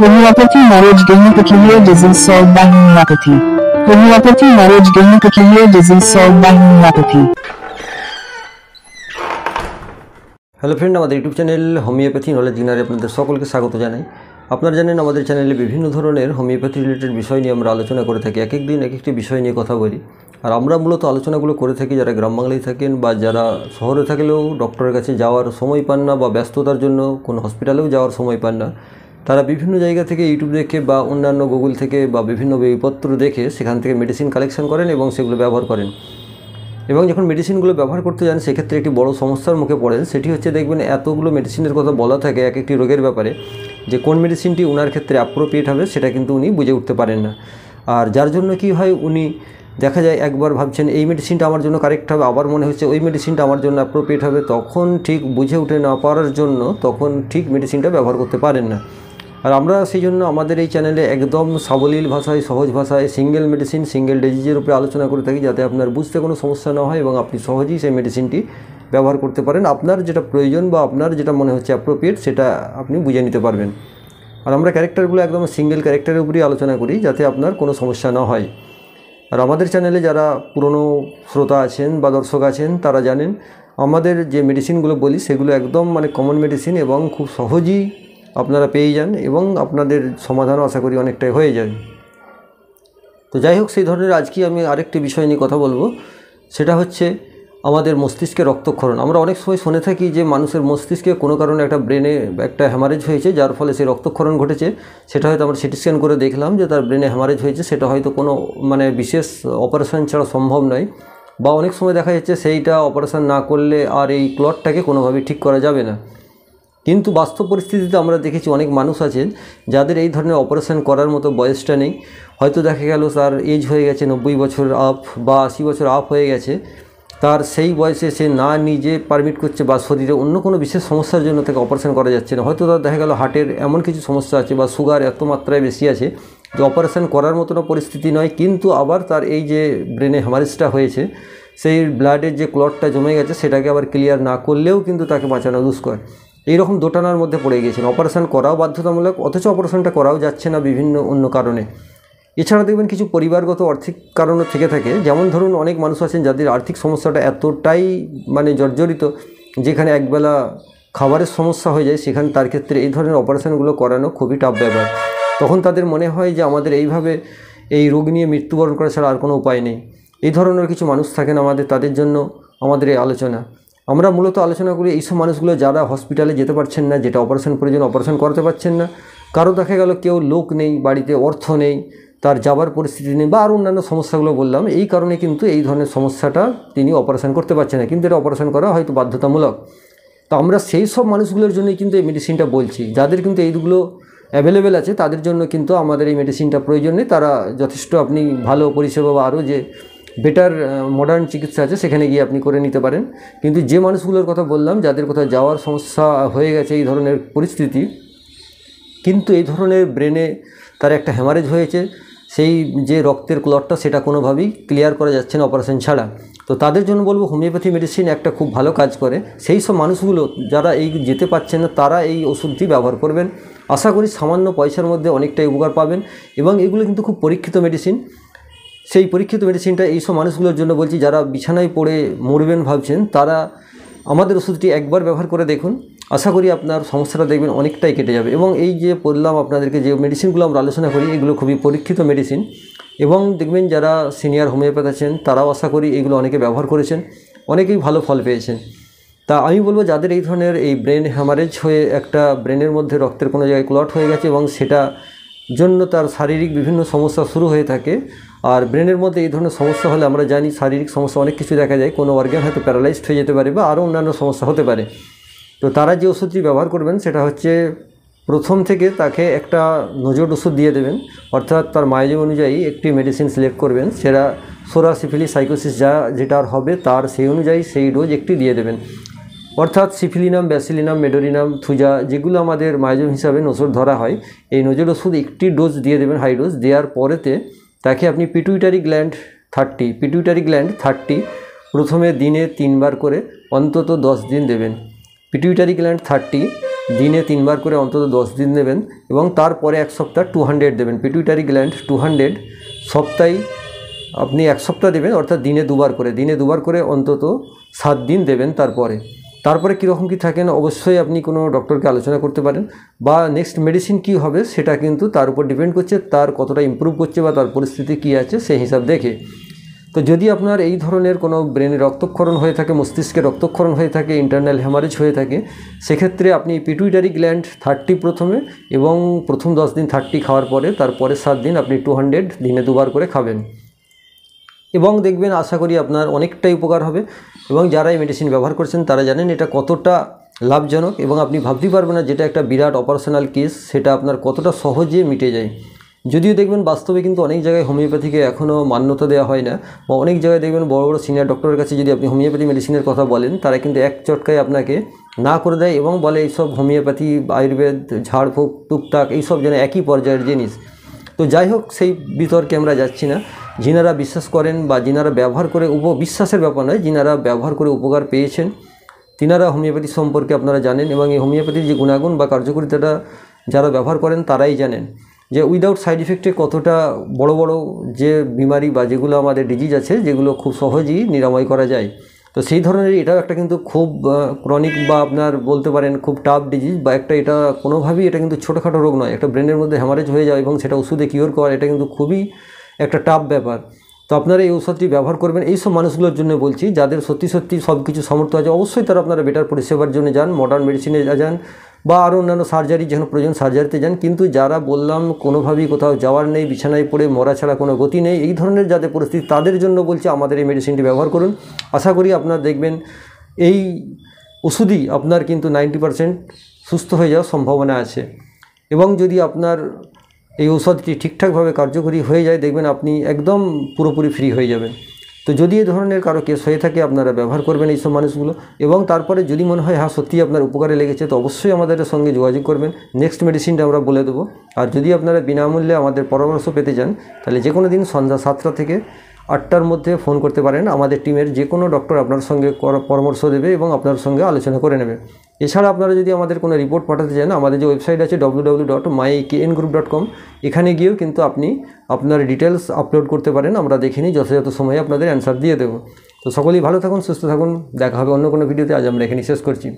Homeopathy marriage gynecophilia disease solved by homeopathy. Homeopathy marriage gynecophilia disease solved by homeopathy. Hello friend, আমাদের YouTube channel homeopathy knowledge গেইনারে আপনাদের সকলকে স্বাগত জানাই। আপনারা জানেন আমাদের চ্যানেলে বিভিন্ন ধরনের হোমিওপ্যাথি রিলেটেড বিষয় নিয়ে আমরা আলোচনা করে থাকি। এক এক দিন এক একটি বিষয় নিয়ে কথা বলি। আর আমরা মূলত আলোচনাগুলো করে থাকি যারা গ্রাম বাংলায় থাকেন বা যারা শহরে থাকলেও ডক্টরের কাছে যাওয়ার সময় পান না বা ব্যস্ততার জন্য কোনো হসপিটালেও যাওয়ার সময় পান না, তারা বিভিন্ন জায়গা থেকে ইউটিউব দেখে বা অন্যান্য গুগল থেকে বা বিভিন্ন বইপত্র দেখে সেখান থেকে মেডিসিন কালেকশন করেন এবং সেগুলো ব্যবহার করেন। এবং যখন মেডিসিনগুলো ব্যবহার করতে যান সেক্ষেত্রে একটি বড় সমস্যার মুখে পড়েন। সেটি হচ্ছে, দেখবেন এতগুলো মেডিসিনের কথা বলা থাকে এক একটি রোগের ব্যাপারে, যে কোন মেডিসিনটি ওনার ক্ষেত্রে অ্যাপ্রোপ্রিয়েট হবে সেটা কিন্তু উনি বুঝে উঠতে পারেন না। আর যার জন্য কি হয়, উনি দেখা যায় একবার ভাবছেন এই মেডিসিনটা আমার জন্য কারেক্ট হবে, আবার মনে হচ্ছে ওই মেডিসিনটা আমার জন্য অ্যাপ্রোপ্রিয়েট হবে, তখন ঠিক বুঝে উঠে না পারার জন্য তখন ঠিক মেডিসিনটা ব্যবহার করতে পারেন না। আর আমরা সেই জন্য আমাদের এই চ্যানেলে একদম সাবলীল ভাষায়, সহজ ভাষায় সিঙ্গেল মেডিসিন, সিঙ্গেল ডিজিজের উপরে আলোচনা করে থাকি, যাতে আপনার বুঝতে কোনো সমস্যা না হয় এবং আপনি সহজেই সেই মেডিসিনটি ব্যবহার করতে পারেন। আপনার যেটা প্রয়োজন বা আপনার যেটা মনে হচ্ছে অ্যাপ্রোপ্রিয়েট সেটা আপনি বুঝে নিতে পারবেন। আর আমরা ক্যারেক্টারগুলো একদম সিঙ্গেল ক্যারেক্টারের উপরেই আলোচনা করি, যাতে আপনার কোনো সমস্যা না হয়। আর আমাদের চ্যানেলে যারা পুরনো শ্রোতা আছেন বা দর্শক আছেন তারা জানেন আমাদের যে মেডিসিনগুলো বলি সেগুলো একদম কমন মেডিসিন এবং খুব সহজেই আপনারা পেয়ে যান এবং আপনাদের সমাধানও আশা করি অনেকটাই হয়ে যায়। তো যাই হোক, সেই ধরনের আজকে আমি আরেকটি বিষয় নিয়ে কথা বলবো। সেটা হচ্ছে আমাদের মস্তিষ্কে রক্তক্ষরণ। আমরা অনেক সময় শুনে থাকি যে মানুষের মস্তিষ্কে কোনো কারণে একটা ব্রেনে একটা হ্যামারেজ হয়েছে, যার ফলে সেই রক্তক্ষরণ ঘটেছে। সেটা হয়তো আমরা সিটি স্ক্যান করে দেখলাম যে তার ব্রেনে হ্যামারেজ হয়েছে, সেটা হয়তো কোনো বিশেষ অপারেশন ছাড়া সম্ভব নয়। বা অনেক সময় দেখা যাচ্ছে সেইটা অপারেশন না করলে আর এই ক্লটটাকে কোনোভাবেই ঠিক করা যাবে না। কিন্তু বাস্তব পরিস্থিতিতে আমরা দেখেছি অনেক মানুষ আছেন যাদের এই ধরনের অপারেশন করার মতো বয়সটা নেই। হয়তো দেখা গেল তার এজ হয়ে গেছে 90 বছর আপ বা 80 বছর আপ হয়ে গেছে, তার সেই বয়সে সে না নিজে পারমিট করছে বা শরীরে অন্য কোনো বিশেষ সমস্যার জন্য তাকে অপারেশন করা যাচ্ছে না। হয়তো তার দেখা গেল হার্টের এমন কিছু সমস্যা আছে বা সুগার এত মাত্রায় বেশি আছে যে অপারেশন করার মতনও পরিস্থিতি নয়, কিন্তু আবার তার এই যে ব্রেনে হ্যামারেজটা হয়েছে, সেই ব্লাডের যে ক্লটটা জমে গেছে সেটাকে আবার ক্লিয়ার না করলেও কিন্তু তাকে বাঁচানো দুষ্কর। এইরকম দোটানার মধ্যে পড়ে গিয়েছেন। অপারেশন করাও বাধ্যতামূলক, অথচ অপারেশনটা করাও যাচ্ছে না বিভিন্ন অন্য কারণে। এছাড়া দেখবেন কিছু পরিবারগত আর্থিক কারণও থেকে থাকে। যেমন ধরুন, অনেক মানুষ আছেন যাদের আর্থিক সমস্যাটা এতটাই জর্জরিত, যেখানে একবেলা খাবারের সমস্যা হয়ে যায়, সেখানে তার ক্ষেত্রে এই ধরনের অপারেশনগুলো করানো খুবই টাফ ব্যাপার। তখন তাদের মনে হয় যে আমাদের এইভাবে এই রোগ নিয়ে মৃত্যুবরণ করা ছাড়া আর কোনো উপায় নেই। এই ধরনের কিছু মানুষ থাকেন আমাদের, তাদের জন্য আমাদের এই আলোচনা। আমরা মূলত আলোচনা করি এইসব মানুষগুলো যারা হসপিটালে যেতে পারছেন না, যেটা অপারেশন প্রয়োজন অপারেশন করাতে পারছেন না। কারো দেখা গেল কেউ লোক নেই, বাড়িতে অর্থ নেই, তার যাবার পরিস্থিতি নেই, বা আর অন্যান্য সমস্যাগুলো বললাম, এই কারণে কিন্তু এই ধরনের সমস্যাটা তিনি অপারেশন করতে পারছেন না, কিন্তু এটা অপারেশন করা হয়তো বাধ্যতামূলক। তো আমরা সেই সব মানুষগুলোর জন্যই কিন্তু এই মেডিসিনটা বলছি। যাদের কিন্তু এইগুলো অ্যাভেলেবেল আছে তাদের জন্য কিন্তু আমাদের এই মেডিসিনটা প্রয়োজন নেই। তারা যথেষ্ট আপনি ভালো পরিষেবা বা আরও যে বেটার মডার্ন চিকিৎসা আছে সেখানে গিয়ে আপনি করে নিতে পারেন। কিন্তু যে মানুষগুলোর কথা বললাম, যাদের কোথাও যাওয়ার সমস্যা হয়ে গেছে এই ধরনের পরিস্থিতি, কিন্তু এই ধরনের ব্রেনে তার একটা হ্যামারেজ হয়েছে, সেই যে রক্তের ক্লটটা সেটা কোনোভাবেই ক্লিয়ার করা যাচ্ছে না অপারেশন ছাড়া, তো তাদের জন্য বলবো হোমিওপ্যাথি মেডিসিন একটা খুব ভালো কাজ করে। সেই সব মানুষগুলো যারা এই যেতে পারছেন না তারা এই ওষুধটি ব্যবহার করবেন। আশা করি সামান্য পয়সার মধ্যে অনেকটাই উপকার পাবেন এবং এগুলো কিন্তু খুব পরীক্ষিত মেডিসিন। সেই পরীক্ষিত মেডিসিনটা এইসব মানুষগুলোর জন্য বলছি, যারা বিছানায় পড়ে মরবেন ভাবছেন, তারা আমাদের ওষুধটি একবার ব্যবহার করে দেখুন। আশা করি আপনার সমস্যাটা দেখবেন অনেকটাই কেটে যাবে। এবং এই যে বললাম আপনাদেরকে, যে মেডিসিনগুলো আমরা আলোচনা করি এগুলো খুবই পরীক্ষিত মেডিসিন, এবং দেখবেন যারা সিনিয়র হোমিওপ্যাথ আছেন তারাও আশা করি এগুলো অনেকে ব্যবহার করেছেন, অনেকেই ভালো ফল পেয়েছেন। তা আমি বলবো, যাদের এই ধরনের এই ব্রেন হ্যামারেজ হয়ে একটা ব্রেনের মধ্যে রক্তের কোনো জায়গায় ক্লট হয়ে গেছে এবং সেটা জন্য তার শারীরিক বিভিন্ন সমস্যা শুরু হয়ে থাকে, আর ব্রেনের মধ্যে এই ধরনের সমস্যা হলে আমরা জানি শারীরিক সমস্যা অনেক কিছু দেখা যায়, কোনো অর্গান হয়তো প্যারালাইজড হয়ে যেতে পারে বা আরও অন্যান্য সমস্যা হতে পারে। তো তারা যে ওষুধটি ব্যবহার করবেন সেটা হচ্ছে, প্রথম থেকে তাকে একটা নজর ওষুধ দিয়ে দেবেন, অর্থাৎ তার মায়োজম অনুযায়ী একটি মেডিসিন সিলেক্ট করবেন, সেটা সোরা, সিফিলিস, সাইকোসিস যেটা হবে তার সেই অনুযায়ী সেই ডোজ একটি দিয়ে দেবেন। অর্থাৎ সিফিলিনাম, ব্যাসিলিনাম, মেডোরিনাম, থুজা যেগুলো আমাদের মায়োজম হিসাবে নজর ধরা হয়, এই নজর ওষুধ একটি ডোজ দিয়ে দেবেন, হাই ডোজ। দেওয়ার পরেতে তাকে আপনি পিটুইটারি গ্ল্যান্ড 30 প্রথমে দিনে 3 বার করে অন্তত 10 দিন দেবেন। পিটুইটারি গ্ল্যান্ড 30 দিনে 3 বার করে অন্তত 10 দিন দেবেন এবং তারপরে 1 সপ্তাহ 200 দেবেন। পিটুইটারি গ্ল্যান্ড 200 সপ্তাহে আপনি 1 সপ্তাহ দেবেন, অর্থাৎ দিনে 2 বার করে অন্তত 7 দিন দেবেন। তারপরে কীরকম কী থাকেন অবশ্যই আপনি কোনো ডক্টরকে আলোচনা করতে পারেন, বা নেক্সট মেডিসিন কী হবে সেটা কিন্তু তার উপর ডিপেন্ড করছে, তার কতটা ইমপ্রুভ করছে বা তার পরিস্থিতি কী আছে সেই হিসাব দেখে। তো যদি আপনার এই ধরনের কোনো ব্রেনে রক্তক্ষরণ হয়ে থাকে, মস্তিষ্কে রক্তক্ষরণ হয়ে থাকে, ইন্টারনাল হ্যামারেজ হয়ে থাকে, সেক্ষেত্রে আপনি পিটুইটারি গ্ল্যান্ড 30 প্রথমে এবং প্রথম 10 দিন 30 খাওয়ার পরে তারপরে 7 দিন আপনি 200 দিনে 2 বার করে খাবেন এবং দেখবেন আশা করি আপনার অনেকটাই উপকার হবে। এবং যারা এই মেডিসিন ব্যবহার করছেন তারা জানেন এটা কতটা লাভজনক, এবং আপনি ভাবতেই পারবেন না যেটা একটা বিরাট অপারেশনাল কেস সেটা আপনার কতটা সহজে মিটে যায়। যদিও দেখবেন বাস্তবে কিন্তু অনেক জায়গায় হোমিওপ্যাথিকে এখনও মান্যতা দেওয়া হয় না, বা অনেক জায়গায় দেখবেন বড় বড় সিনিয়র ডক্টরের কাছে যদি আপনি হোমিওপ্যাথি মেডিসিনের কথা বলেন তারা কিন্তু এক চটকায় আপনাকে না করে দেয় এবং বলে এইসব হোমিওপ্যাথি, আয়ুর্বেদ, ঝাড়ফুঁক, টুকটাক এইসব যেন একই পর্যায়ের জিনিস। তো যাই হোক, সেই বিতর্কে আমরা যাচ্ছি না। যিনারা বিশ্বাস করেন বা যিনারা ব্যবহার করে বিশ্বাসের ব্যাপার নয়, যিনারা ব্যবহার করে উপকার পেয়েছেন তিনারা হোমিওপ্যাথি সম্পর্কে আপনারা জানেন, এবং এই হোমিওপ্যাথির যে গুণাগুণ বা কার্যকারিতাটা যারা ব্যবহার করেন তারাই জানেন যে উইদাউট সাইড ইফেক্টে কতটা বড় বড় যে বিমারি বা যেগুলো আমাদের ডিজিজ আছে যেগুলো খুব সহজেই নিরাময় করা যায়। তো সেই ধরনের এটাও একটা কিন্তু খুব ক্রনিক বা আপনার বলতে পারেন খুব টাফ ডিজিজ, বা এটা কোনোভাবেই এটা কিন্তু ছোটোখাটো রোগ নয়। একটা ব্রেনের মধ্যে হ্যামারেজ হয়ে যায় এবং সেটা ওষুধে কিওর করা, এটা কিন্তু খুবই একটা টাফ ব্যাপার। তো আপনারা এই ঔষধটি ব্যবহার করবেন এইসব মানুষগুলোর জন্য বলছি, যাদের সত্যি সব কিছু সামর্থ্য আছে। অবশ্যই তারা আপনারা বেটার পরিষেবার জন্য যান, মডার্ন মেডিসিনে যান, বা আরও অন্যান্য সার্জারি যেখানে প্রয়োজন সার্জারিতে যান। কিন্তু যারা বললাম কোনোভাবেই কোথাও যাওয়ার নেই, বিছানায় পড়ে মরা ছাড়া কোনো গতি নেই, এই ধরনের যাদের পরিস্থিতি তাদের জন্য বলছি আমাদের এই মেডিসিনটি ব্যবহার করুন। আশা করি আপনারা দেখবেন এই ওষুধই আপনার কিন্তু 90% সুস্থ হয়ে যাওয়ার সম্ভাবনা আছে। এবং যদি আপনার এই ঔষধটি ঠিকঠাকভাবে কার্যকরী হয়ে যায় দেখবেন আপনি একদম পুরোপুরি ফ্রি হয়ে যাবেন। তো যদি এই ধরনের কারো কেস হয়ে থাকে আপনারা ব্যবহার করবেন এইসব মানুষগুলো, এবং তারপরে যদি মনে হয় হ্যাঁ সত্যিই আপনার উপকারে লেগেছে তো অবশ্যই আমাদের সঙ্গে যোগাযোগ করবেন, নেক্সট মেডিসিনটা আমরা বলে দেবো। আর যদি আপনারা বিনামূল্যে আমাদের পরামর্শ পেতে চান তাহলে যে কোনো দিন সন্ধ্যা 7টা থেকে 8টার মধ্যে ফোন করতে পারেন। আমাদের টিমের যে কোনো ডক্টর আপনার সঙ্গে পরামর্শ দেবে এবং আপনার সঙ্গে আলোচনা করে নেবে। এছাড়া আপনারা যদি আমাদের কোনো রিপোর্ট পাঠাতে চান, আমাদের যে ওয়েবসাইট আছে www.mykngroup.com, এখানে গিয়েও কিন্তু আপনি আপনার ডিটেলস আপলোড করতে পারেন। আমরা দেখে নিই, যথাযথ সময়ে আপনাদের অ্যান্সার দিয়ে দেবো। তো সকলেই ভালো থাকুন, সুস্থ থাকুন, দেখা হবে অন্য কোনো ভিডিওতে। আজ আমরা এখানেই শেষ করছি।